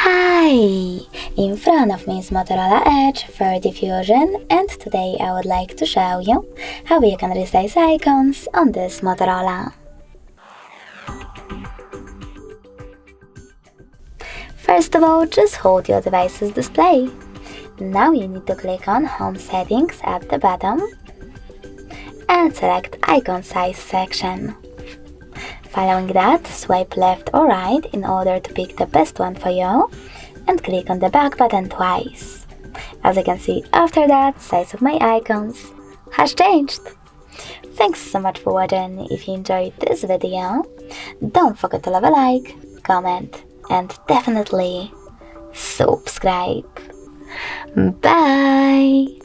Hi! In front of me is Motorola Edge 30 Fusion, and today I would like to show you how you can resize icons on this Motorola. First of all, just hold your device's display. Now you need to click on Home Settings at the bottom and select Icon Size section. Following that, swipe left or right in order to pick the best one for you and click on the back button twice. As you can see, after that, size of my icons has changed. Thanks so much for watching. If you enjoyed this video, don't forget to leave a like, comment and definitely subscribe. Bye!